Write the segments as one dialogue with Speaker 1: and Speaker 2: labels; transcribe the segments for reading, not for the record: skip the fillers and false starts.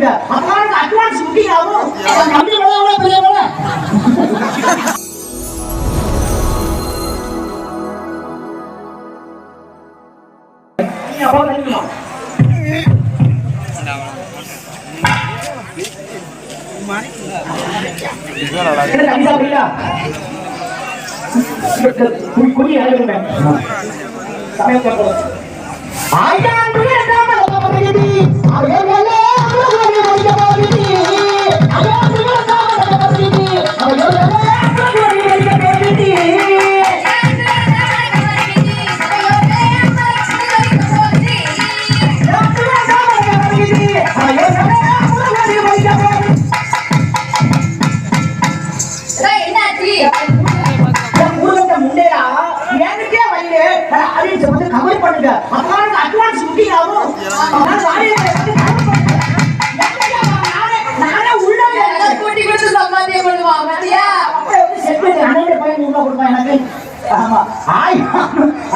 Speaker 1: பண்ணுங்க. அப்பதான் advance booking ஆகும். கம்பெனி எவ்வளவு பெரிய வேலை. நீ அப்பா தெரியுமா? குடி அழகுங்க கவர் பண்ணுங்க. அப்பதான் அட்வான்ஸ் புக்கிங் ஆகும். நானே உள்ள கூட்டி கொடுத்து சம்பாத்தியம் பண்ணுவான். மத்தியா அப்ப வந்து செட் பண்ணி அண்ணன் பையன் உள்ள கொடுப்பான் எனக்கு. ஆமா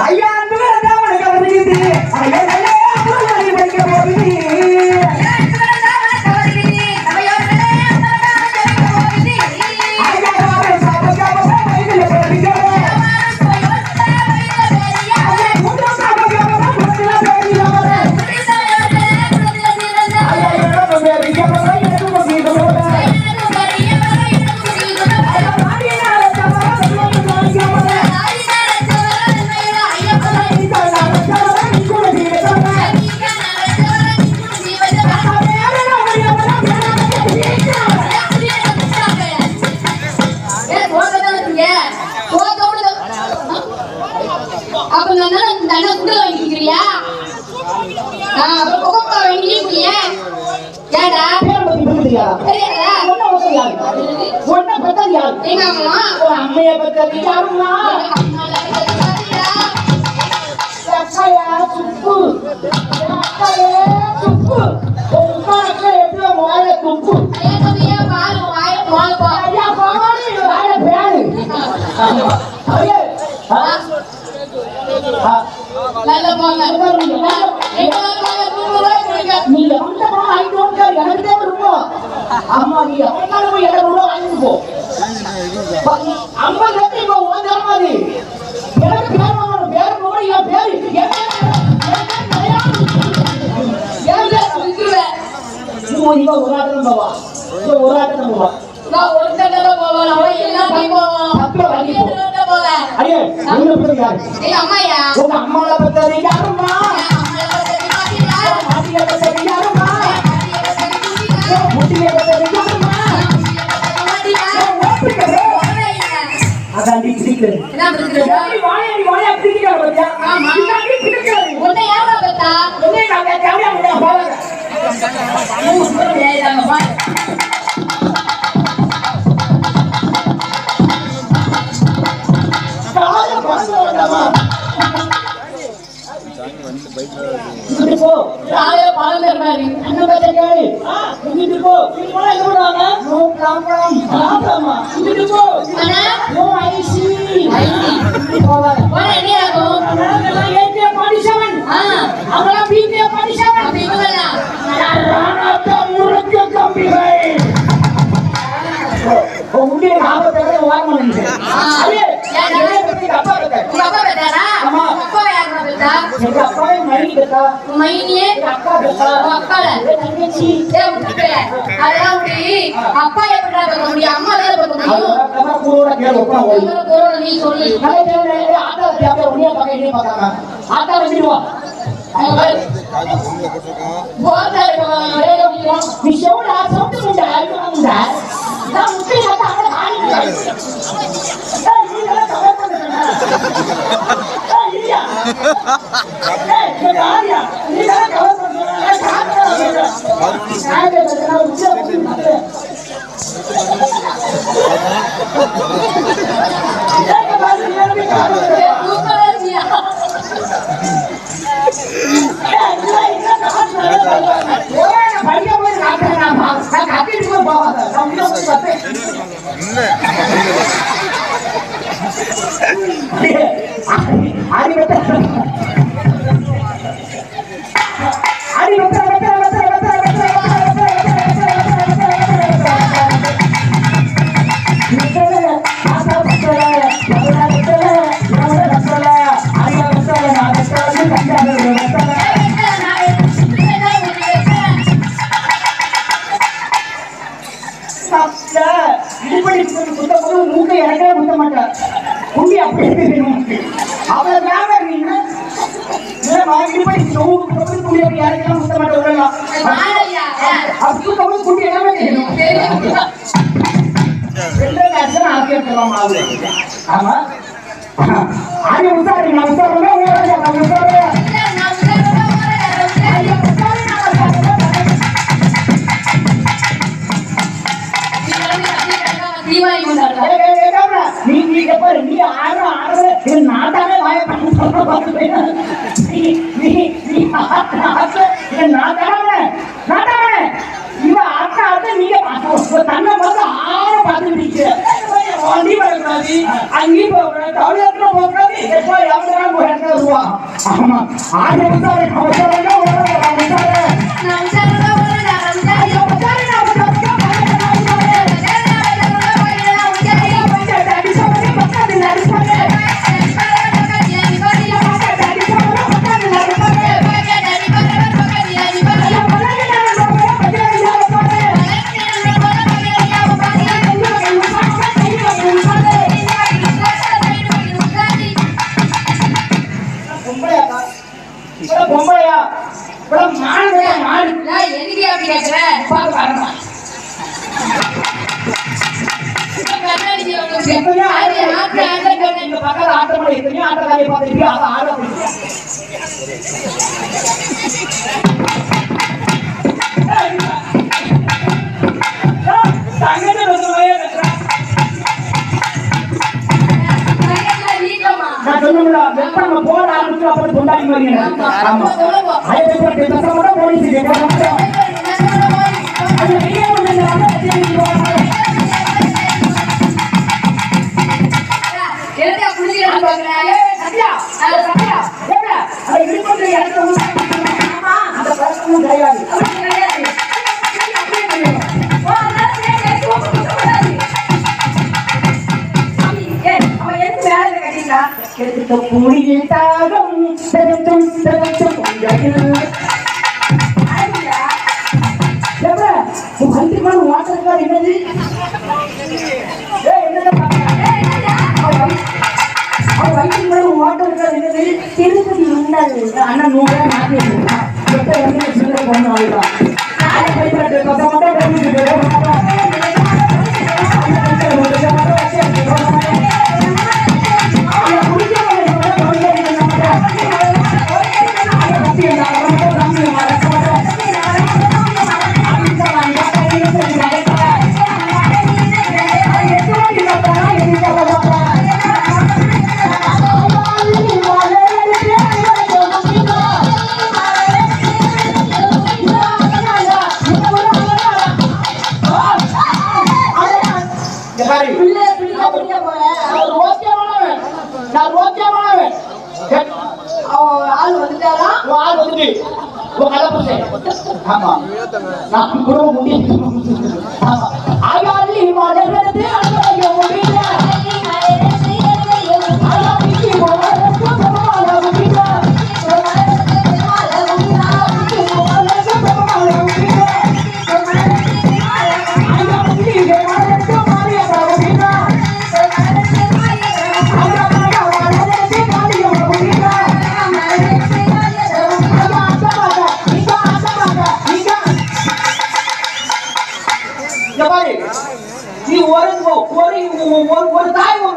Speaker 1: ஐயா அன்பு தான் உனக்கு வந்துருக்குது. ஐயா நல்ல புள்ளி படிக்க போகுது. அம்மைய பத்தி யாருமா சுப்பு துப்பு நல்ல போங்க நீங்க எனக்கு தேவை இருக்கும். அம்மா நீ அவனாலும் எனக்கு வாங்கிட்டு போ. 50 லட்சம் இப்போ உங்க மாதிரி எனக்கு பேர் வாங்கணும். பேர் போக என் பேரு ஒரு ஆட்டம் போவா ஒரு ஆட்டம் போவா நான் ஒரு தடவை போவேன். அவன் எல்லாம் போவோம். அப்போ வாங்கி போவேன். அடியே நீங்க போய் யாரு? ஏய் அம்மாயா உங்க அம்மாவை பத்தி யாருமா? மாட்டில பத்தி யாருமா? முட்டில பத்தி யாருமா? அதான் பிடிக்குது. என்ன பிடிக்குது? வாழையா பிடிக்குது பத்தியா? ஆமா நீ பிடிக்குது. உன்னை யாரா பத்தா? உன்னை நான் கேட்காம உன்னை பாருங்க. ஏய் நம்ம பாரு. போ ராய பாலர் மாதிரி அண்ணா பச்சைக்காரி இங்கிட்டு போ எங்க போறாங்க? நோ ப்ராப்ளம் இங்கிட்டு போ அண்ணா நோ ஐசி போவா ரெடி ஆகும். நான் ஏகே 47 அவளா பிகே 47 அப்ப இவங்களா ராணாத்த முறுக்கு கம்பிகள் உங்க ஆபத்தோட வாங்கணும். அரே யாரே பத்தி அப்பா பத்தாரா? ஆமா அப்பா யாரா பத்தா? எங்க அப்பா மைனி பத்தா. மைனியே அக்கா பத்தா. அக்கால தங்கச்சி முட்டுக்கல அதெல்லாம் அப்பா எப்படா பத்த முடியும்? அம்மா தான் பத்த முடியும். நம்ம கூரோட கேளு அப்பா ஓய் கூரோட நீ சொல்லு. கலை ஆட்டா அப்படியே உனியா பக்கம் நீ பார்க்கறாங்க. ஆட்டா வந்துடுவா போதா இருக்கா நீ ஷோட சவுண்ட் முண்டா இருக்குங்க. நான் முட்டை ஆட்டா அவள காணி நீங்க கவர் பண்ணுங்க. இல்லையா காரியா நீங்க கவர் பண்ணுங்க. சாயந்தர பத்தினா உச்ச பண்ணு. ஏக பாரு நீங்க காரணம் கூப்பறதியா ஓரேன பைய போய் காட்டறனா நான் காட்டிட்டு போவாத சம்மில போய் பத்தே ஆடி பத்த ஆடி பத்த போட்டு இறக்கலாம் முத்த மாட்ட விடலாம் அப்படி கம்மி குட்டி எல்லாமே தெரியும் ரெண்டு லட்சம் ஆக்கியலாம் ஆமா ஆடி உசாரி நான் உசாரவே நான் உசாரவே நீ ஆடுற நாட்டாவே வாய நாட்டாவே இவ ஆட்ட ஆட்ட நீங்க தன்னை வந்து ஆற பார்த்துக்கிட்டு அங்கேயும் போகக்கூடாது தமிழகத்துல போகக்கூடாது எப்போ எவ்வளோ போயிருக்கா ஆமா ஆறு பொம்பளையா மாடு மாடு எதுக்கு அப்படி கேட்கிறேன் பக்கத்துல ஆட்டமா எத்தனையோ ஆட்டக்காரியை பார்த்துட்டு அதை ஆட நான் சொன்னோம்ல வெப்பம் போட ஆரம்பிச்சு அப்புறம் கொண்டாடி மாதிரி ஆமா போலீஸ் வாட்டர் என்னது வாட்டர் என்னது திருப்பதி அண்ணன் 100 மாத்தி ஆமா நான் கூட முடியும் ஆகாலி மலர்ந்து அழகோ முடியல ஆகாலி மலர்ந்து அழகோ முடியல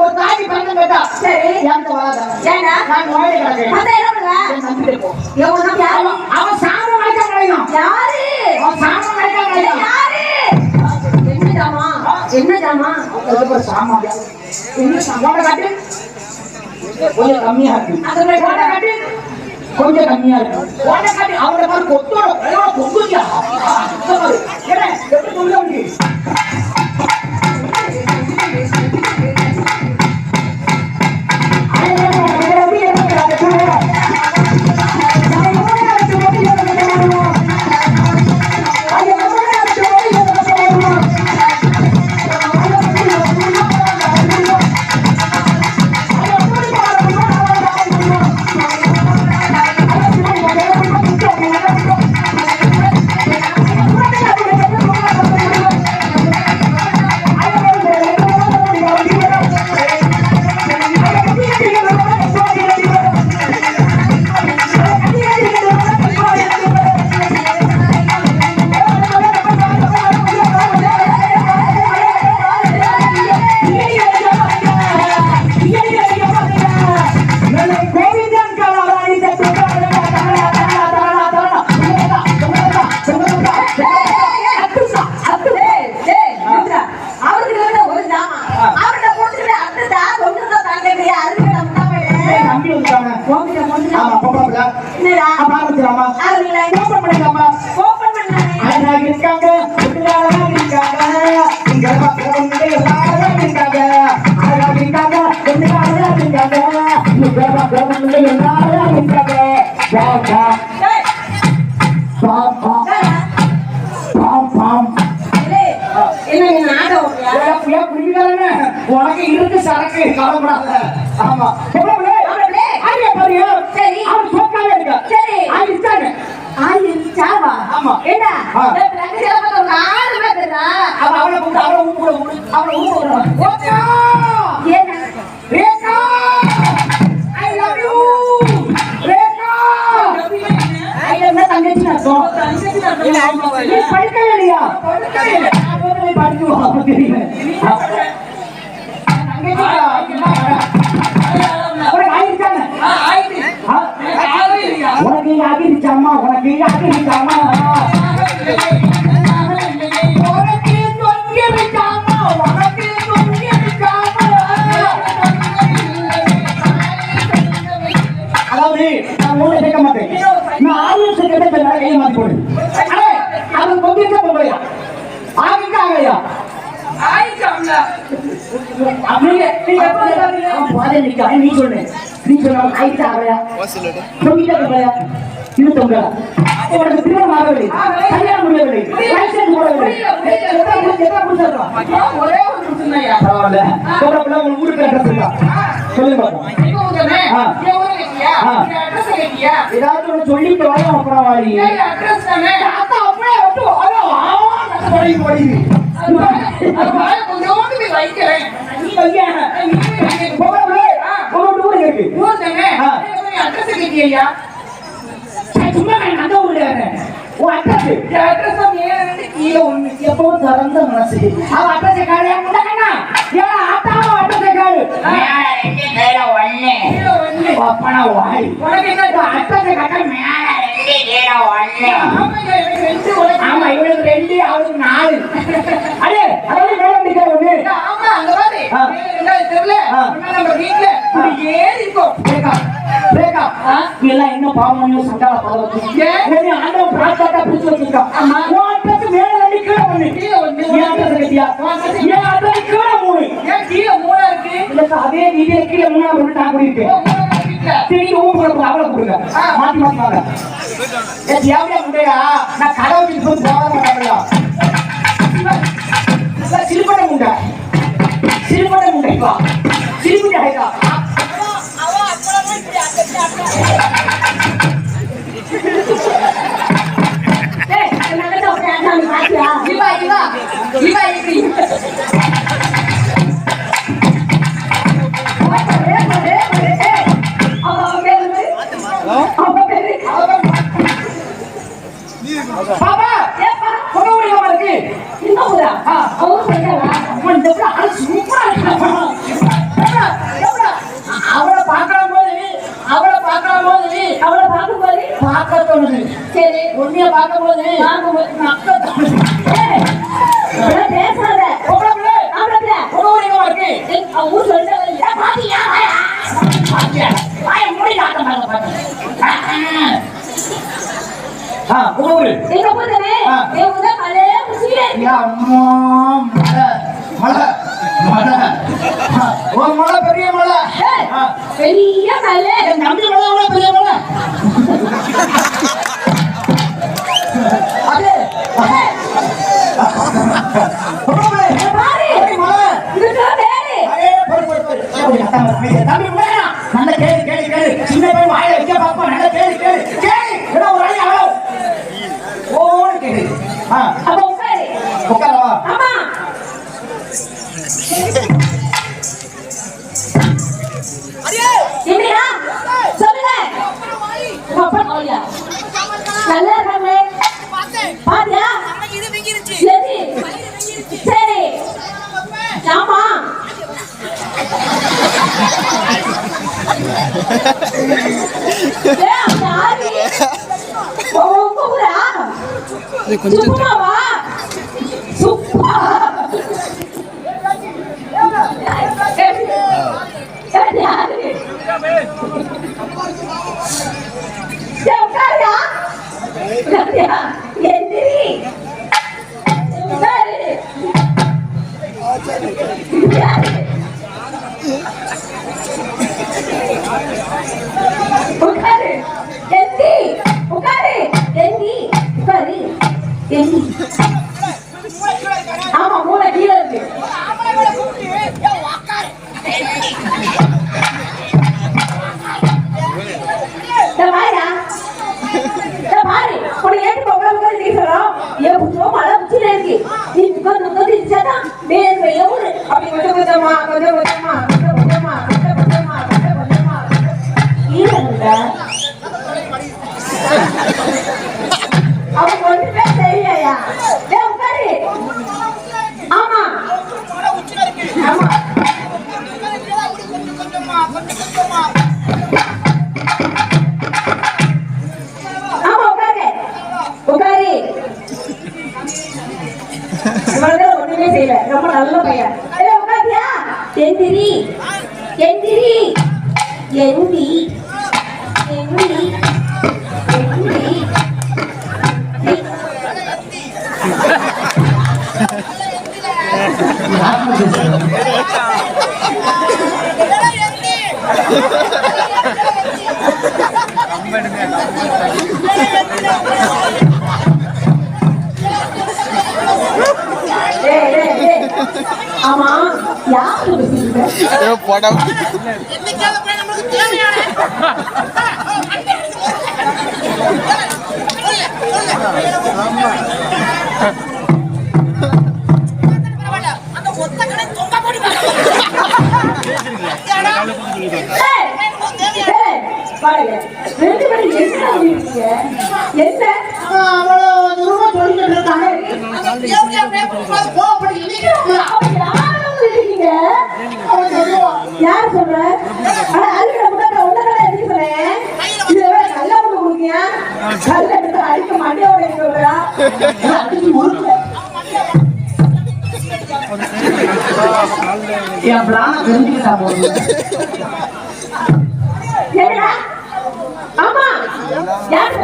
Speaker 1: ஒரு தாய் பண்ண கேட்டா சரி என்கிட்ட வராத ஏன்னா நான் ஓடி கிடக்கேன் மத்த என்ன பண்ணுவ நம்பிட்டு போ எவனோ யாரு அவன் சாம வைக்க முடியும் யாரு அவன் சாம வைக்க முடியும் யாரு என்ன ஜாமா அதுக்கு சாமா என்ன சாமா காட்டு கொஞ்சம் கம்மியா இருக்கு அதுல போட காட்டு கொஞ்சம் கம்மியா இருக்கு போட காட்டு அவளை பாரு கொத்தோட கொக்குறியா என்ன எப்படி சொல்ல முடியும் ஆமா பொம்பளை என்னடா ஆரம்பிச்சலாமா ஓபன் பண்ணிடலாமா ஓபன் பண்ணலாமே அழகா இருக்காங்க புதுசாக இருக்காங்க இங்க பக்கத்துல எல்லாரும் இருக்காங்க அழகா இருக்காங்க புதுசாக இருக்காங்க இங்க பக்கத்துல எல்லாரும் இருக்காங்க பாப்பா பாப்பா பாப்பா என்ன நாட ஓடியா புயா புடிங்கறனே உனக்கு இருக்கு சரக்கு கவலைப்படாத ஆமா பொம்பளை ஆரியா பாரியா சரி அவன் சோக்காவே இருக்க சரி ஆயிச்சானே ஆயிச்சாவா ஆமா ஏடா பிரங்கல பத்த ஒரு ஆளு வேறடா அவளை கூப்பிடு அவளை ஊப்புடு அவளை ஊப்புடு ஓகே ஏனா Rekha I love you Rekha I love you தங்கச்சி நான் நீ படிக்கவே இல்லையா படிக்கவே இல்ல நான் படிக்குவா அப்ப தெரியல தங்கச்சி உனக்கு ஆகிருச்சாமா உனக்கு ஆகிருச்சாமா உனக்கு தொங்கிருச்சாமா உனக்கு தொங்கிருச்சாமா அதாவது நான் ஒண்ணு கேட்க மாட்டேன் நான் ஆயுஷ் கேட்ட கையை மாத்தி போடு அவன் தொங்கிருக்க போகலையா ஆகிருக்க ஆகலையா நீ சொல்லு நீ சொல்ல ஆயிட்டா ஆகலையா தொங்கிட்டா போகலையா இன்னும் தொங்கல உனக்கு திருமணம் ஆகவில்லை கல்யாணம் முடியவில்லை லைசன்ஸ் போடவில்லை ஒரே ஒரு பிரச்சனையா பரவாயில்ல உங்களுக்கு ஊருக்கு அட்ரஸ் இருக்கா சொல்லுங்க ஏதாவது ஒன்று சொல்லிட்டு வரோம் அப்புறம் வாடி அப்படியே வைக்கிறேன் நீ வையா சும்மா அந்த ஊர்ல எப்பவும் திறந்த மனசு அவ அட்ரஸ் கார்டு முண்டக்கண்ணா ஆட்டாவ அட்ரஸ் கார்டு ஒப்பனா வாய் அட்ரஸ் கார்டு மேல ஆமா இவனுக்கு 2 அவனுக்கு 4 அடே அதாவது மேல நிக்கிற ஒண்ணு ஆமா அங்க பாரு தெரியல நம்ம வீட்ல ஏறி இருக்கோ பிரேக்கா எல்லாம் என்ன பாவமணியோ சண்டால பாவம் ஏன் ஆண்டவன் பிரார்த்தனை பிடிச்சு வச்சிருக்கான் உன் அட்ரஸ் மேல நிக்கிற ஒண்ணு ஏன் அட்ரஸ் கட்டியா ஏன் அட்ரஸ் கீழ 3 ஏன் கீழ 3 இருக்கு இல்ல அதே வீடியோ கீழ 3 போட்டு நான் குடிக்கிறேன் சரி ஊருக்கு அவளை கொடுங்க மாத்தி மாத்தி வாங்க ஏன் முண்டையா நான் கடவுளுக்கு போய் போக மாட்டேன்யா சிறுபட முண்டை வா சிறுபட ஹைகா அவ அப்பளமே ஏய் நான் கிட்ட ஒரு ஆண்டானி பாத்தியா இவா பாபா ஏப்பா போக முடியுமா இருக்கு இந்த ஊரா அவங்க சொல்றா இந்த ஊரா அது சூப்பரா இருக்கு அவளை பார்க்கும்போது பார்க்க தோணுது சரி உன்னைய பார்க்கும்போது நக்க தோணுது பேசாத போக முடியுமா இருக்கு அவங்க சொல்றா பாத்தியா மூடி காட்ட பாருங்க ஊரு எங்க போறதே எங்க மலை முசிலே யா மலை பெரிய மலை பெரிய மலை நம்பி மலை பெரிய மலை அதே பாரு மலை இதுக்கு வேறு அடே போடு நம்பி மலை நல்ல கேளு சின்ன பையன் வாயில வைக்க பாப்பா நல்ல கேளு ஏடா ஒரு அடி ஆளோ ஓடு கேளு அப்ப உட்காரவா ஆமா அடியே என்னடா சொல்லுங்க அப்பா ஓடியா நல்லா இருக்காங்க பாத்தியா இது வெங்கிருச்சு சரி சரி ஆமா பாத்தியா எந்திரி உட்காரு உட்காரு எந்தி உட்காரு எந்தி உட்காரு எந்தி ஆமா மூளை கீழே இருக்கு பாரு உனக்கு ஏன் பொங்கல் நீக்கிறோம் ஏன் புத்தகம் மழை உச்சில இருக்கு நீ புத்தகம் இடிச்சாதான் வேறு எவ்வளவு அப்படி கொஞ்சம் கொஞ்சமா கொஞ்சம் கொஞ்சமா கொஞ்சம் கொஞ்சமா கொஞ்சம் கொஞ்சமா கொஞ்சம் கொஞ்சமா ஈரங்க அவங்க ஒன்றுமே தெரியலையா உட்காரு ஆமா ஆமா ஒண்ணுமே செய்யல ரொம்ப நல்ல பையன் உட்காந்தியா எந்திரி எந்திரி எந்தி எந்தி எந்தி ஆமா யாரு படம் யார் சொல்ற அடிக்க மாட்டேன் என் பிளான தெரிஞ்சுக்கிட்டா போதும் ஆமா யார்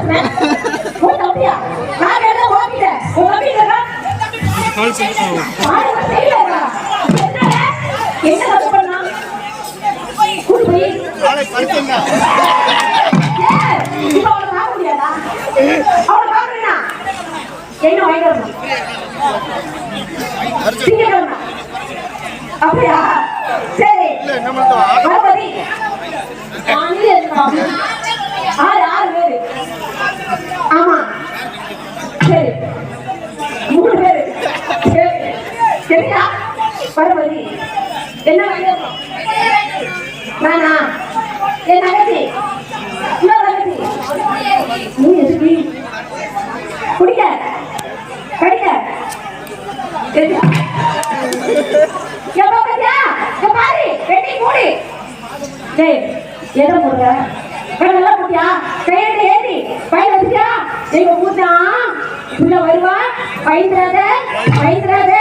Speaker 1: என்ன தப்பு பண்ணா என்ன வாங்கிடணும் அப்படியா சரி கணபதி ஆறு பேரு ஆமா சரி 3 பேரு சரி சரியா கணபதி என்ன வாங்கிடணும் நானா என் தங்கச்சி இன்னொரு தங்கச்சி நீ எதுக்கு குடிக்க கடிக்க பாரு வெட்டி மூடி எதை போடுற நல்லா போட்டியா கையில ஏறி பயிர் வச்சியா எங்க பூத்தா உள்ள வருவா பயந்துறாத பயந்துறாத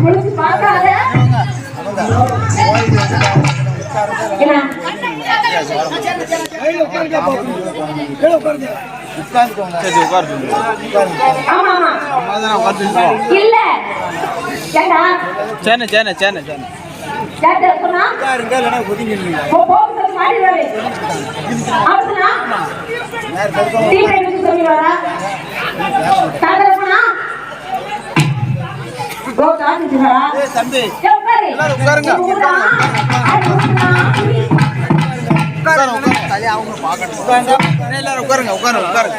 Speaker 1: முடிச்சு பார்க்காத என்ன இல்ல
Speaker 2: சேன சேன சேன சேன தம்பி உட்காருங்க உட்காருங்க உட்காருங்க